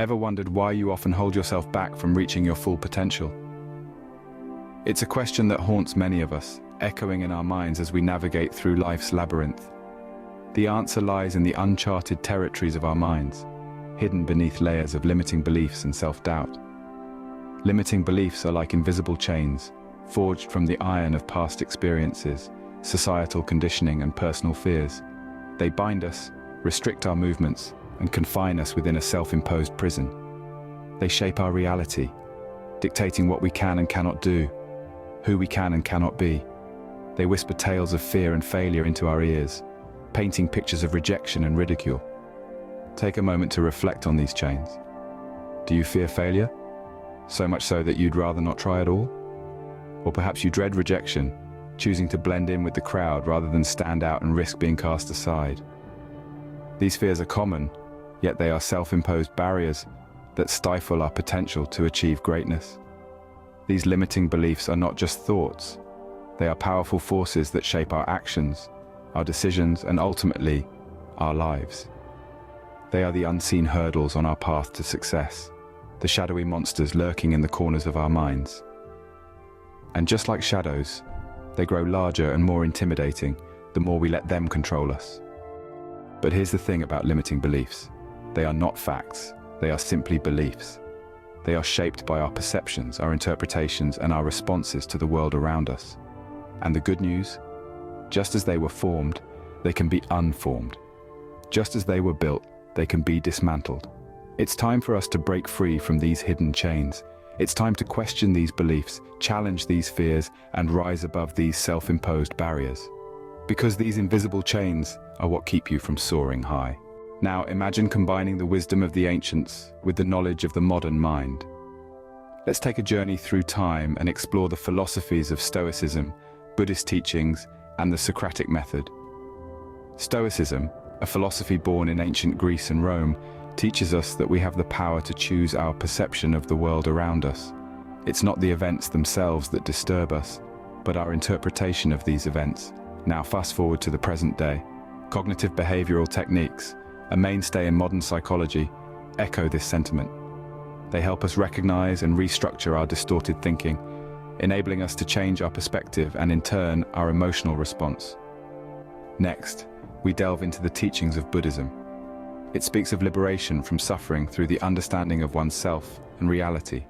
Ever wondered why you often hold yourself back from reaching your full potential? It's a question that haunts many of us, echoing in our minds as we navigate through life's labyrinth. The answer lies in the uncharted territories of our minds, hidden beneath layers of limiting beliefs and self-doubt. Limiting beliefs are like invisible chains, forged from the iron of past experiences, societal conditioning and personal fears. They bind us, restrict our movements, and confine us within a self-imposed prison. They shape our reality, dictating what we can and cannot do, who we can and cannot be. They whisper tales of fear and failure into our ears, painting pictures of rejection and ridicule. Take a moment to reflect on these chains. Do you fear failure? So much so that you'd rather not try at all? Or perhaps you dread rejection, choosing to blend in with the crowd rather than stand out and risk being cast aside. These fears are common, yet they are self-imposed barriers that stifle our potential to achieve greatness. These limiting beliefs are not just thoughts. They are powerful forces that shape our actions, our decisions, and ultimately, our lives. They are the unseen hurdles on our path to success, the shadowy monsters lurking in the corners of our minds. And just like shadows, they grow larger and more intimidating the more we let them control us. But here's the thing about limiting beliefs. They are not facts, they are simply beliefs. They are shaped by our perceptions, our interpretations, and our responses to the world around us. And the good news? Just as they were formed, they can be unformed. Just as they were built, they can be dismantled. It's time for us to break free from these hidden chains. It's time to question these beliefs, challenge these fears, and rise above these self-imposed barriers. Because these invisible chains are what keep you from soaring high. Now imagine combining the wisdom of the ancients with the knowledge of the modern mind. Let's take a journey through time and explore the philosophies of Stoicism, Buddhist teachings, and the Socratic method. Stoicism, a philosophy born in ancient Greece and Rome, teaches us that we have the power to choose our perception of the world around us. It's not the events themselves that disturb us, but our interpretation of these events. Now fast forward to the present day. Cognitive behavioral techniques, a mainstay in modern psychology, echo this sentiment. They help us recognize and restructure our distorted thinking, enabling us to change our perspective and in turn, our emotional response. Next, we delve into the teachings of Buddhism. It speaks of liberation from suffering through the understanding of oneself and reality.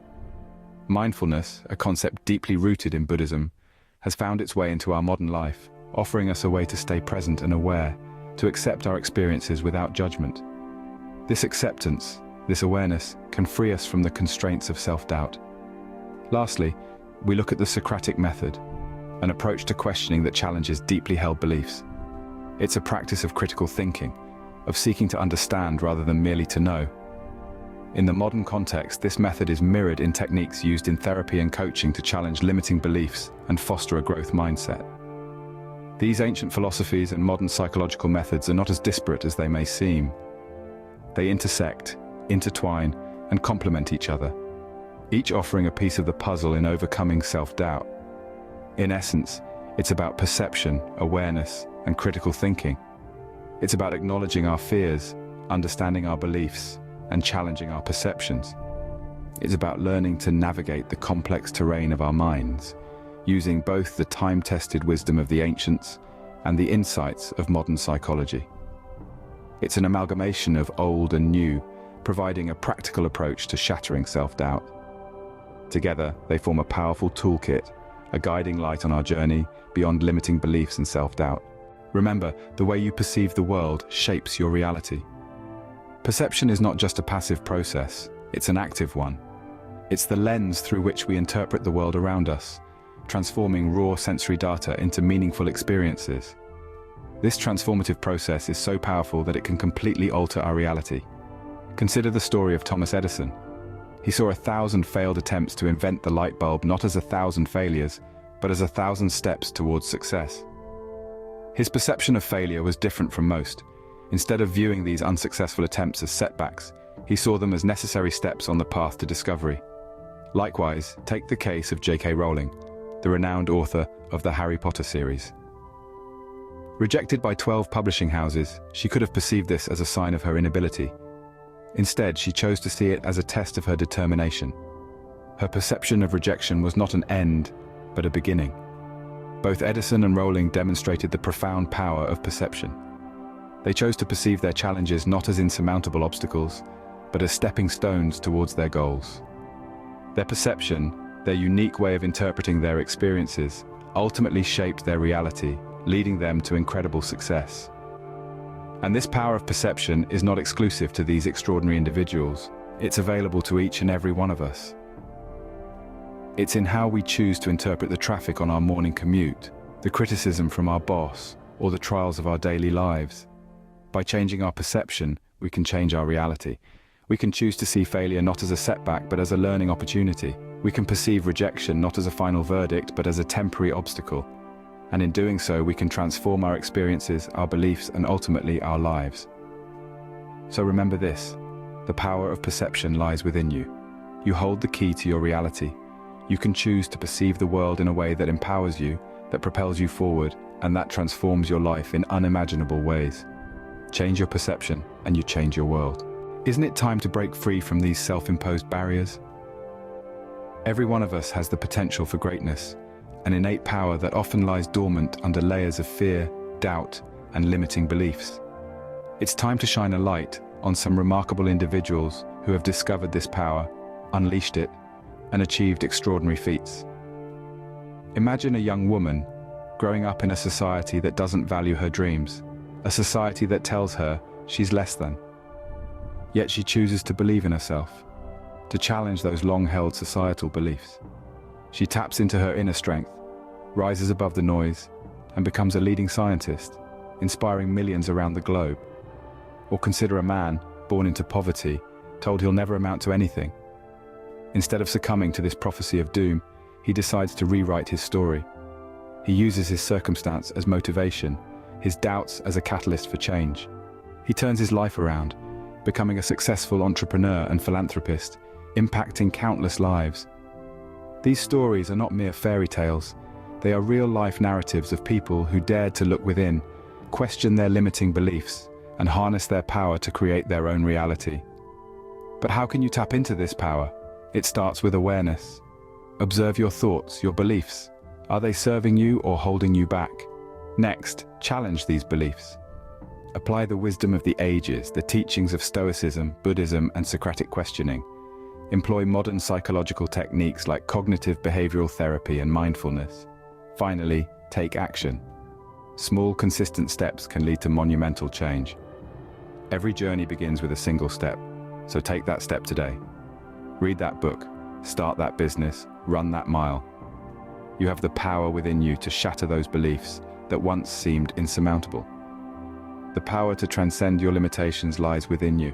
Mindfulness, a concept deeply rooted in Buddhism, has found its way into our modern life, offering us a way to stay present and aware, to accept our experiences without judgment. This acceptance, this awareness, can free us from the constraints of self-doubt. Lastly, we look at the Socratic method, an approach to questioning that challenges deeply held beliefs. It's a practice of critical thinking, of seeking to understand rather than merely to know. In the modern context, this method is mirrored in techniques used in therapy and coaching to challenge limiting beliefs and foster a growth mindset. These ancient philosophies and modern psychological methods are not as disparate as they may seem. They intersect, intertwine, and complement each other, each offering a piece of the puzzle in overcoming self-doubt. In essence, it's about perception, awareness, and critical thinking. It's about acknowledging our fears, understanding our beliefs, and challenging our perceptions. It's about learning to navigate the complex terrain of our minds, using both the time-tested wisdom of the ancients and the insights of modern psychology. It's an amalgamation of old and new, providing a practical approach to shattering self-doubt. Together, they form a powerful toolkit, a guiding light on our journey beyond limiting beliefs and self-doubt. Remember, the way you perceive the world shapes your reality. Perception is not just a passive process, it's an active one. It's the lens through which we interpret the world around us, transforming raw sensory data into meaningful experiences. This transformative process is so powerful that it can completely alter our reality. Consider the story of Thomas Edison. He saw 1,000 failed attempts to invent the light bulb not as 1,000 failures, but as 1,000 steps towards success. His perception of failure was different from most. Instead of viewing these unsuccessful attempts as setbacks, he saw them as necessary steps on the path to discovery. Likewise, take the case of J.K. Rowling, the renowned author of the Harry Potter series. Rejected by 12 publishing houses, she could have perceived this as a sign of her inability. Instead, she chose to see it as a test of her determination. Her perception of rejection was not an end, but a beginning. Both Edison and Rowling demonstrated the profound power of perception. They chose to perceive their challenges not as insurmountable obstacles, but as stepping stones towards their goals. Their perception, their unique way of interpreting their experiences, ultimately shaped their reality, leading them to incredible success. And this power of perception is not exclusive to these extraordinary individuals. It's available to each and every one of us. It's in how we choose to interpret the traffic on our morning commute, the criticism from our boss, or the trials of our daily lives. By changing our perception, we can change our reality. We can choose to see failure not as a setback, but as a learning opportunity. We can perceive rejection not as a final verdict, but as a temporary obstacle. And in doing so, we can transform our experiences, our beliefs, and ultimately our lives. So remember this: the power of perception lies within you. You hold the key to your reality. You can choose to perceive the world in a way that empowers you, that propels you forward, and that transforms your life in unimaginable ways. Change your perception, and you change your world. Isn't it time to break free from these self-imposed barriers? Every one of us has the potential for greatness, an innate power that often lies dormant under layers of fear, doubt, and limiting beliefs. It's time to shine a light on some remarkable individuals who have discovered this power, unleashed it, and achieved extraordinary feats. Imagine a young woman growing up in a society that doesn't value her dreams, a society that tells her she's less than. Yet she chooses to believe in herself, to challenge those long-held societal beliefs. She taps into her inner strength, rises above the noise, and becomes a leading scientist, inspiring millions around the globe. Or consider a man born into poverty, told he'll never amount to anything. Instead of succumbing to this prophecy of doom, he decides to rewrite his story. He uses his circumstance as motivation, his doubts as a catalyst for change. He turns his life around, becoming a successful entrepreneur and philanthropist, impacting countless lives. These stories are not mere fairy tales. They are real-life narratives of people who dared to look within, question their limiting beliefs, and harness their power to create their own reality. But how can you tap into this power? It starts with awareness. Observe your thoughts, your beliefs. Are they serving you or holding you back? Next, challenge these beliefs. Apply the wisdom of the ages, the teachings of Stoicism, Buddhism, and Socratic questioning. Employ modern psychological techniques like cognitive behavioral therapy and mindfulness. Finally, take action. Small, consistent steps can lead to monumental change. Every journey begins with a single step, so take that step today. Read that book, start that business, run that mile. You have the power within you to shatter those beliefs that once seemed insurmountable. The power to transcend your limitations lies within you.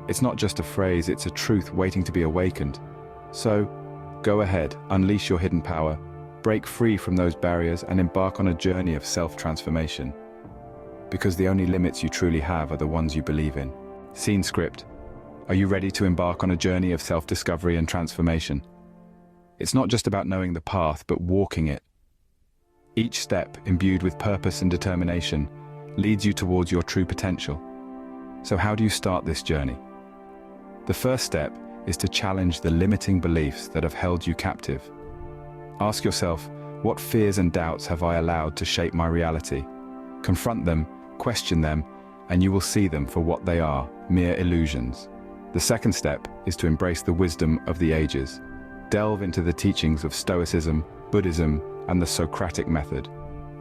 It's not just a phrase, it's a truth waiting to be awakened. So, go ahead, unleash your hidden power, break free from those barriers, and embark on a journey of self-transformation. Because the only limits you truly have are the ones you believe in. Scene script. Are you ready to embark on a journey of self-discovery and transformation? It's not just about knowing the path, but walking it. Each step, imbued with purpose and determination, leads you towards your true potential. So how do you start this journey? The first step is to challenge the limiting beliefs that have held you captive. Ask yourself, what fears and doubts have I allowed to shape my reality? Confront them, question them, and you will see them for what they are, mere illusions. The second step is to embrace the wisdom of the ages. Delve into the teachings of Stoicism, Buddhism, and the Socratic method.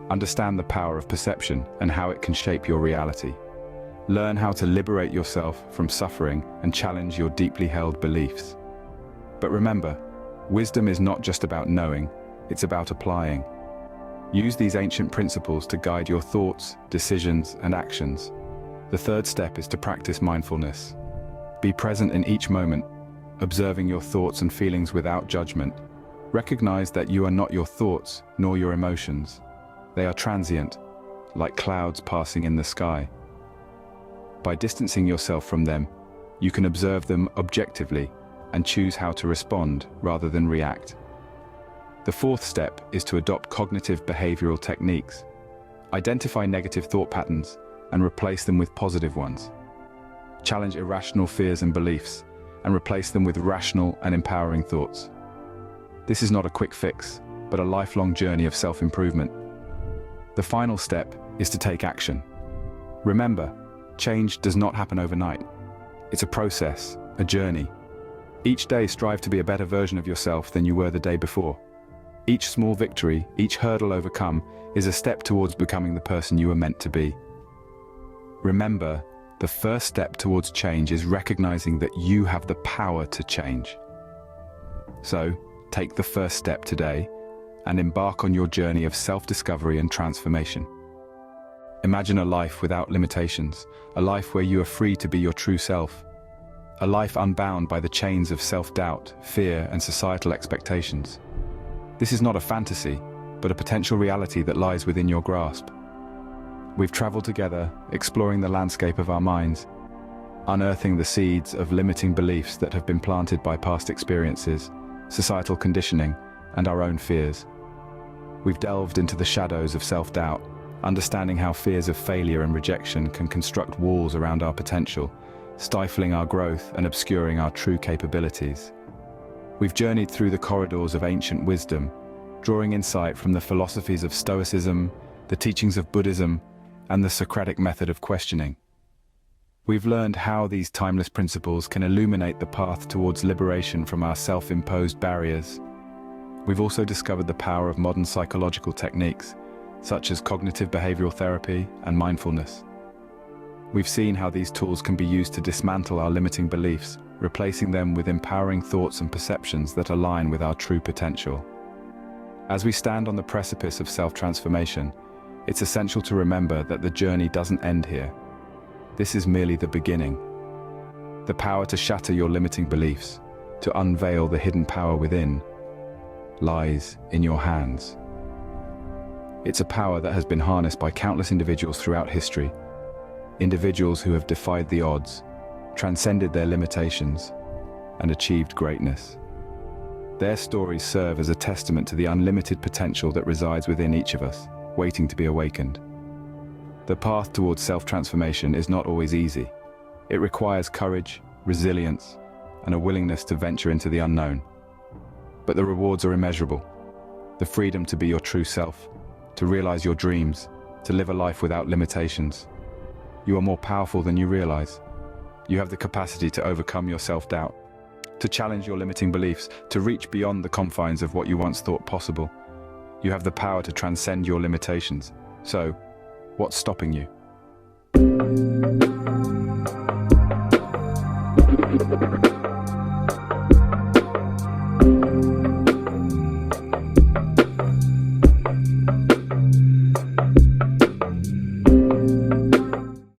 Understand the power of perception and how it can shape your reality. Learn how to liberate yourself from suffering and challenge your deeply held beliefs. But remember, wisdom is not just about knowing, it's about applying. Use these ancient principles to guide your thoughts, decisions, and actions. The third step is to practice mindfulness. Be present in each moment, observing your thoughts and feelings without judgment. Recognize that you are not your thoughts, nor your emotions. They are transient, like clouds passing in the sky. By distancing yourself from them, you can observe them objectively and choose how to respond rather than react. The fourth step is to adopt cognitive behavioral techniques. Identify negative thought patterns and replace them with positive ones. Challenge irrational fears and beliefs, and replace them with rational and empowering thoughts. This is not a quick fix, but a lifelong journey of self-improvement. The final step is to take action. Remember, change does not happen overnight. It's a process, a journey. Each day strive to be a better version of yourself than you were the day before. Each small victory, each hurdle overcome, is a step towards becoming the person you were meant to be. Remember, the first step towards change is recognizing that you have the power to change. So, take the first step today and embark on your journey of self-discovery and transformation. Imagine a life without limitations, a life where you are free to be your true self, a life unbound by the chains of self-doubt, fear, and societal expectations. This is not a fantasy, but a potential reality that lies within your grasp. We've traveled together, exploring the landscape of our minds, unearthing the seeds of limiting beliefs that have been planted by past experiences, societal conditioning, and our own fears. We've delved into the shadows of self-doubt, understanding how fears of failure and rejection can construct walls around our potential, stifling our growth and obscuring our true capabilities. We've journeyed through the corridors of ancient wisdom, drawing insight from the philosophies of Stoicism, the teachings of Buddhism, and the Socratic method of questioning. We've learned how these timeless principles can illuminate the path towards liberation from our self-imposed barriers. We've also discovered the power of modern psychological techniques, such as cognitive behavioral therapy and mindfulness. We've seen how these tools can be used to dismantle our limiting beliefs, replacing them with empowering thoughts and perceptions that align with our true potential. As we stand on the precipice of self-transformation, it's essential to remember that the journey doesn't end here. This is merely the beginning. The power to shatter your limiting beliefs, to unveil the hidden power within, lies in your hands. It's a power that has been harnessed by countless individuals throughout history, individuals who have defied the odds, transcended their limitations, and achieved greatness. Their stories serve as a testament to the unlimited potential that resides within each of us, waiting to be awakened. The path towards self-transformation is not always easy. It requires courage, resilience, and a willingness to venture into the unknown. But the rewards are immeasurable. The freedom to be your true self, to realize your dreams, to live a life without limitations. You are more powerful than you realize. You have the capacity to overcome your self-doubt, to challenge your limiting beliefs, to reach beyond the confines of what you once thought possible. You have the power to transcend your limitations. So, what's stopping you?